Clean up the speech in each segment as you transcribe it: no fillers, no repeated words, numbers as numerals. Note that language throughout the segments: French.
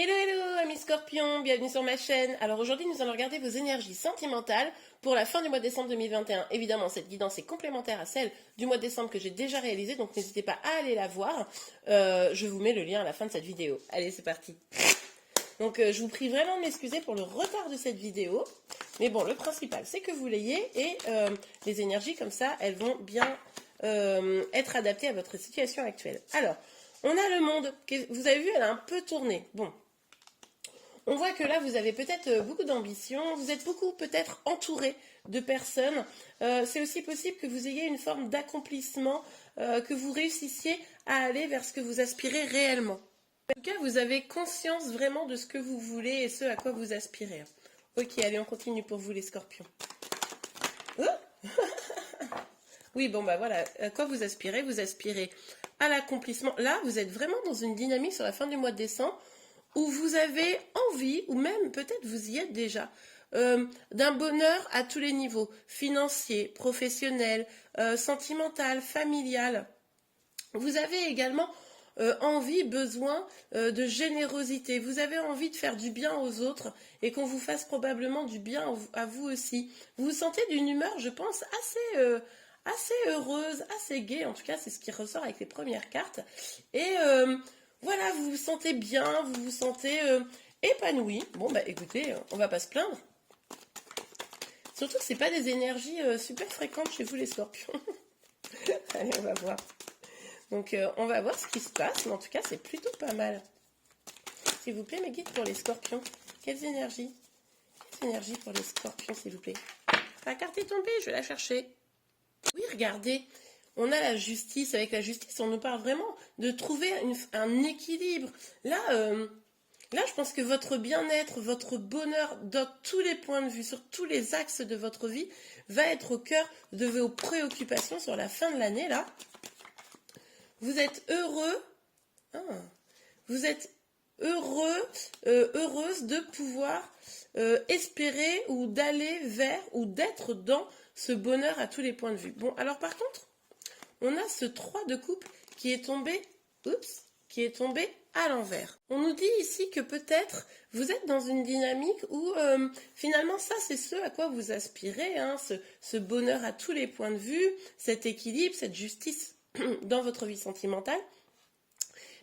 Hello hello amis scorpions, bienvenue sur ma chaîne. Alors aujourd'hui nous allons regarder vos énergies sentimentales pour la fin du mois de décembre 2021. Évidemment cette guidance est complémentaire à celle du mois de décembre que j'ai déjà réalisée, donc n'hésitez pas à aller la voir. Je vous mets le lien à la fin de cette vidéo. Allez c'est parti. Donc je vous prie vraiment de m'excuser pour le retard de cette vidéo. Mais bon, le principal c'est que vous l'ayez et les énergies comme ça elles vont bien être adaptées à votre situation actuelle. Alors, on a le monde, vous avez vu elle a un peu tourné. Bon. On voit que là, vous avez peut-être beaucoup d'ambition, vous êtes beaucoup peut-être entouré de personnes. C'est aussi possible que vous ayez une forme d'accomplissement, que vous réussissiez à aller vers ce que vous aspirez réellement. En tout cas, vous avez conscience vraiment de ce que vous voulez et ce à quoi vous aspirez. Ok, allez, on continue pour vous les scorpions. Oh oui, bon, bah voilà, à quoi vous aspirez? Vous aspirez à l'accomplissement. Là, vous êtes vraiment dans une dynamique sur la fin du mois de décembre où vous avez envie, ou même peut-être vous y êtes déjà, d'un bonheur à tous les niveaux, financier, professionnel, sentimental, familial. Vous avez également envie, besoin de générosité. Vous avez envie de faire du bien aux autres et qu'on vous fasse probablement du bien à vous aussi. Vous vous sentez d'une humeur, je pense, assez heureuse, assez gaie. En tout cas, c'est ce qui ressort avec les premières cartes. Et voilà, vous vous sentez bien, vous vous sentez épanoui. Bon, bah écoutez, on va pas se plaindre. Surtout que ce n'est pas des énergies super fréquentes chez vous les scorpions. Allez, on va voir. Donc, on va voir ce qui se passe. Mais en tout cas, c'est plutôt pas mal. S'il vous plaît, mes guides pour les scorpions. Quelles énergies? Quelles énergies pour les scorpions, s'il vous plaît? La carte est tombée, je vais la chercher. Oui, regardez. On a la justice. Avec la justice, on nous parle vraiment de trouver un équilibre. Là, je pense que votre bien-être, votre bonheur, dans tous les points de vue, sur tous les axes de votre vie, va être au cœur de vos préoccupations sur la fin de l'année, là. Vous êtes heureux. Vous êtes heureux, heureuse de pouvoir espérer ou d'aller vers ou d'être dans ce bonheur à tous les points de vue. Bon, alors par contre, on a ce 3 de coupe qui est tombé, qui est tombé à l'envers. On nous dit ici que peut-être vous êtes dans une dynamique où finalement ça c'est ce à quoi vous aspirez, hein, ce bonheur à tous les points de vue, cet équilibre, cette justice dans votre vie sentimentale.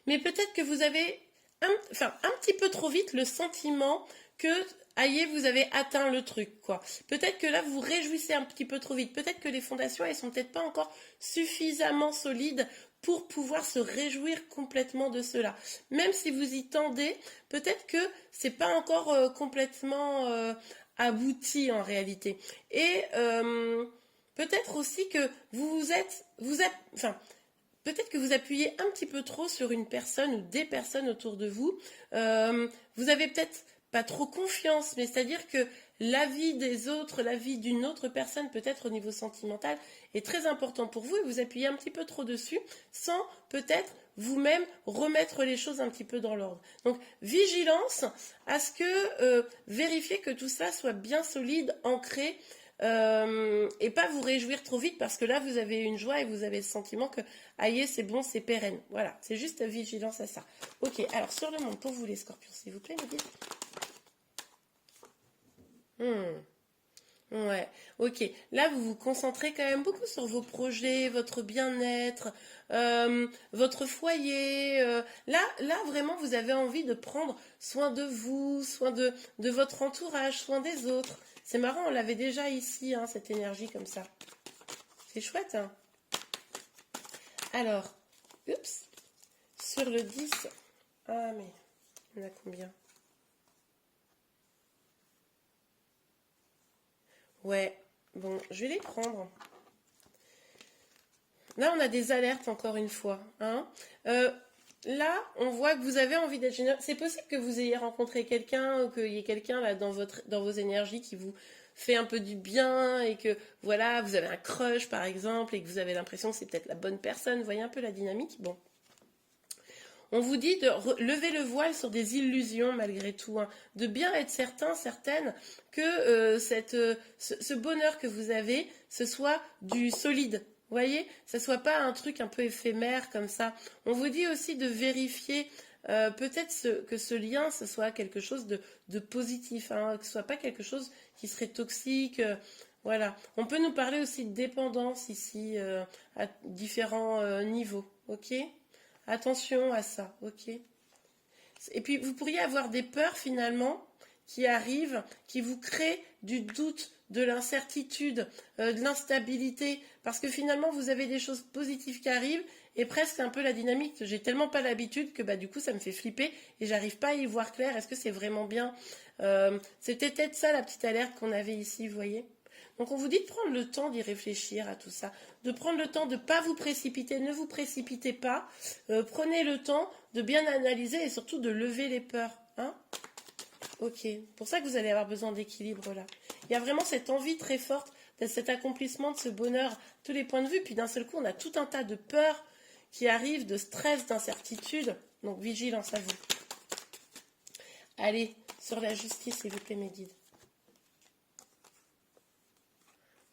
Mais peut-être que vous avez un petit peu trop vite le sentiment que aïe, vous avez atteint le truc, quoi. Peut-être que là, vous vous réjouissez un petit peu trop vite. Peut-être que les fondations, elles sont peut-être pas encore suffisamment solides pour pouvoir se réjouir complètement de cela. Même si vous y tendez, peut-être que c'est pas encore complètement abouti en réalité. Et peut-être aussi que peut-être que vous appuyez un petit peu trop sur une personne ou des personnes autour de vous. Vous avez peut-être pas trop confiance, mais c'est-à-dire que l'avis des autres, l'avis d'une autre personne, peut-être au niveau sentimental, est très important pour vous et vous appuyez un petit peu trop dessus sans peut-être vous-même remettre les choses un petit peu dans l'ordre. Donc, vigilance à ce que vérifiez que tout ça soit bien solide, ancré, et pas vous réjouir trop vite parce que là vous avez une joie et vous avez le sentiment que aïe c'est bon, c'est pérenne. Voilà, c'est juste vigilance à ça. Ok, alors sur le monde pour vous les scorpions, s'il vous plaît, me dites. Ouais, ok. Là, vous vous concentrez quand même beaucoup sur vos projets, votre bien-être, votre foyer. Là, vraiment, vous avez envie de prendre soin de vous, soin de votre entourage, soin des autres. C'est marrant, on l'avait déjà ici, hein, cette énergie comme ça. C'est chouette, hein. Alors, sur le 10. Ah, mais on a combien? Ouais, bon, je vais les prendre. Là, on a des alertes encore une fois, hein. Là, on voit que vous avez envie d'être généreux. C'est possible que vous ayez rencontré quelqu'un ou qu'il y ait quelqu'un là dans vos énergies qui vous fait un peu du bien et que voilà, vous avez un crush par exemple et que vous avez l'impression que c'est peut-être la bonne personne. Vous voyez un peu la dynamique? Bon. On vous dit de lever le voile sur des illusions malgré tout, hein, de bien être certaine que ce bonheur que vous avez, ce soit du solide. Vous voyez, ça soit pas un truc un peu éphémère comme ça. On vous dit aussi de vérifier peut-être que ce lien, ce soit quelque chose de positif, hein, que ce soit pas quelque chose qui serait toxique. Voilà. On peut nous parler aussi de dépendance ici, à différents niveaux, ok? Attention à ça, ok? Et puis, vous pourriez avoir des peurs finalement qui arrivent, qui vous créent du doute, de l'incertitude, de l'instabilité, parce que finalement, vous avez des choses positives qui arrivent, et presque un peu la dynamique. J'ai tellement pas l'habitude que bah, du coup, ça me fait flipper, et j'arrive pas à y voir clair. Est-ce que c'est vraiment bien? C'était peut-être ça la petite alerte qu'on avait ici, vous voyez? Donc on vous dit de prendre le temps d'y réfléchir à tout ça, de prendre le temps de ne pas vous précipiter, ne vous précipitez pas, prenez le temps de bien analyser et surtout de lever les peurs. Hein? Ok, pour ça que vous allez avoir besoin d'équilibre là. Il y a vraiment cette envie très forte de cet accomplissement, de ce bonheur, tous les points de vue, puis d'un seul coup on a tout un tas de peurs qui arrivent, de stress, d'incertitude, donc vigilance à vous. Allez, sur la justice s'il vous plaît mes guides.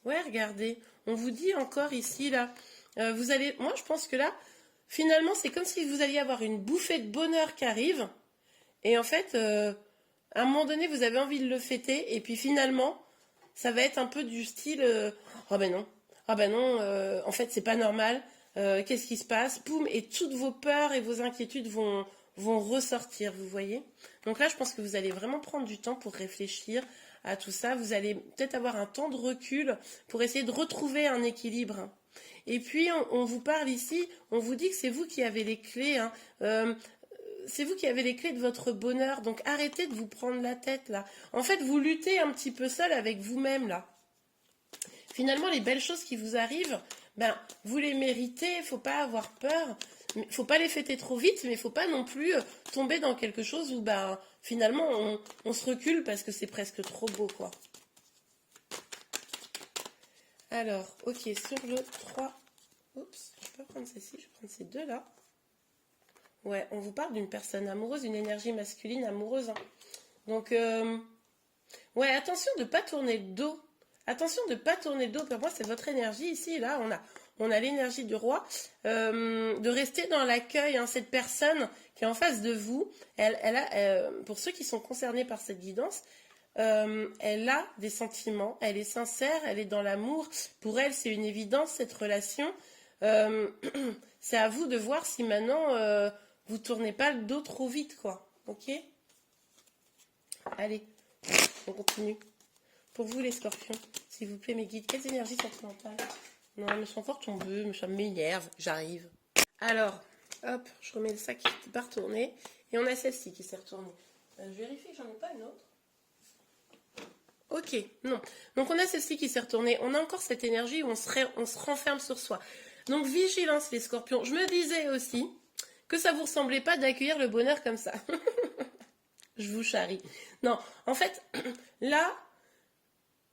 Ouais, regardez, on vous dit encore ici, là, vous allez, moi je pense que là, finalement, c'est comme si vous alliez avoir une bouffée de bonheur qui arrive, et en fait, à un moment donné, vous avez envie de le fêter, et puis finalement, ça va être un peu du style, oh ben non, ah ben non, en fait, c'est pas normal, qu'est-ce qui se passe? Poum, et toutes vos peurs et vos inquiétudes vont ressortir, vous voyez? Donc là, je pense que vous allez vraiment prendre du temps pour réfléchir à tout ça. Vous allez peut-être avoir un temps de recul pour essayer de retrouver un équilibre. Et puis, on vous parle ici, on vous dit que c'est vous qui avez les clés. Hein. C'est vous qui avez les clés de votre bonheur. Donc, arrêtez de vous prendre la tête, là. En fait, vous luttez un petit peu seul avec vous-même, là. Finalement, les belles choses qui vous arrivent, ben, vous les méritez, il ne faut pas avoir peur. Il ne faut pas les fêter trop vite, mais il ne faut pas non plus tomber dans quelque chose où ben, finalement on se recule parce que c'est presque trop beau, quoi. Alors, ok, sur le 3. Oups, je peux pas prendre celle-ci, je vais prendre ces deux là. Ouais, on vous parle d'une personne amoureuse, une énergie masculine amoureuse. Hein. Donc, ouais, attention de ne pas tourner le dos. Attention de ne pas tourner le dos. Pour moi, c'est votre énergie ici. Là, on a l'énergie du roi. De rester dans l'accueil. Hein, cette personne qui est en face de vous, pour ceux qui sont concernés par cette guidance, elle a des sentiments. Elle est sincère. Elle est dans l'amour. Pour elle, c'est une évidence, cette relation. C'est à vous de voir si maintenant, vous ne tournez pas le dos trop vite, quoi. Ok ? Allez. On continue. Pour vous, les scorpions, s'il vous plaît, mes guides, quelles énergies sentimentales? Non, elles me sont fort tombées, ça m'énerve, j'arrive. Alors, hop, je remets le sac qui n'est pas retourné. Et on a celle-ci qui s'est retournée. Je vérifie que j'en ai pas une autre. Ok, non. Donc on a celle-ci qui s'est retournée. On a encore cette énergie où on se renferme sur soi. Donc vigilance, les scorpions. Je me disais aussi que ça vous ressemblait pas d'accueillir le bonheur comme ça. Je vous charrie. Non, en fait, là,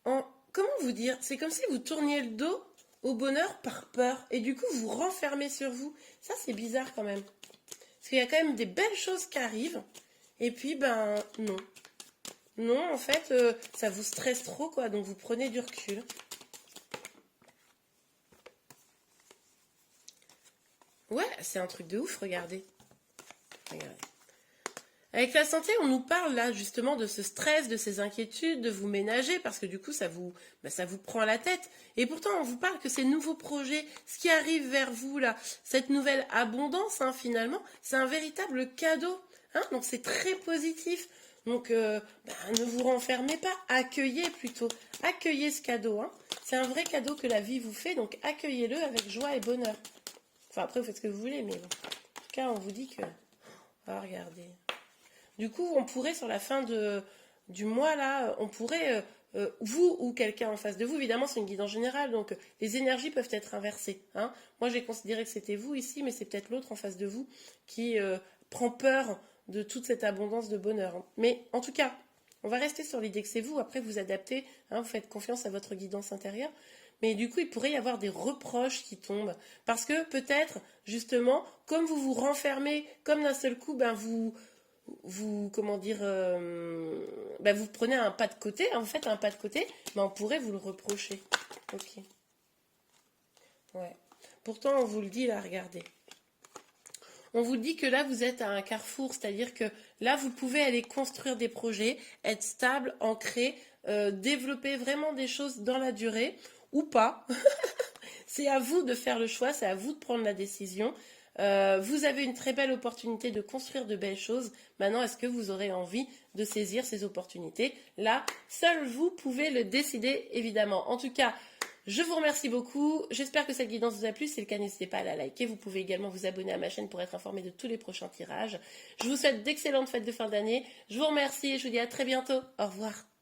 comment vous dire? C'est comme si vous tourniez le dos au bonheur par peur. Et du coup, vous renfermez sur vous. Ça, c'est bizarre quand même. Parce qu'il y a quand même des belles choses qui arrivent. Et puis, ben, non. Non, en fait, ça vous stresse trop, quoi. Donc, vous prenez du recul. Ouais, c'est un truc de ouf, regardez. Regardez. Avec la santé, on nous parle là justement de ce stress, de ces inquiétudes, de vous ménager parce que du coup ça vous prend la tête. Et pourtant on vous parle que ces nouveaux projets, ce qui arrive vers vous là, cette nouvelle abondance hein, finalement, c'est un véritable cadeau. Hein, donc c'est très positif. Donc ne vous renfermez pas, accueillez plutôt. Accueillez ce cadeau. Hein. C'est un vrai cadeau que la vie vous fait, donc accueillez-le avec joie et bonheur. Enfin après vous faites ce que vous voulez, mais bon. En tout cas on vous dit que... Ah regardez... Du coup, on pourrait, sur la fin du mois, là, on pourrait, vous ou quelqu'un en face de vous, évidemment, c'est une guidance générale, donc les énergies peuvent être inversées. Hein. Moi, j'ai considéré que c'était vous ici, mais c'est peut-être l'autre en face de vous qui prend peur de toute cette abondance de bonheur. Hein. Mais en tout cas, on va rester sur l'idée que c'est vous. Après, vous adaptez, hein, vous faites confiance à votre guidance intérieure. Mais du coup, il pourrait y avoir des reproches qui tombent. Parce que peut-être, justement, comme vous vous renfermez, comme d'un seul coup, ben comment dire, vous prenez un pas de côté, hein, vous faites un pas de côté, mais on pourrait vous le reprocher. Ok. Ouais. Pourtant, on vous le dit là, regardez. On vous dit que là, vous êtes à un carrefour, c'est-à-dire que là, vous pouvez aller construire des projets, être stable, ancré, développer vraiment des choses dans la durée ou pas. C'est à vous de faire le choix, c'est à vous de prendre la décision. Vous avez une très belle opportunité de construire de belles choses. Maintenant, est-ce que vous aurez envie de saisir ces opportunités? Là, seul vous pouvez le décider, évidemment. En tout cas, je vous remercie beaucoup. J'espère que cette guidance vous a plu. Si c'est le cas, n'hésitez pas à la liker. Vous pouvez également vous abonner à ma chaîne pour être informé de tous les prochains tirages. Je vous souhaite d'excellentes fêtes de fin d'année. Je vous remercie et je vous dis à très bientôt. Au revoir.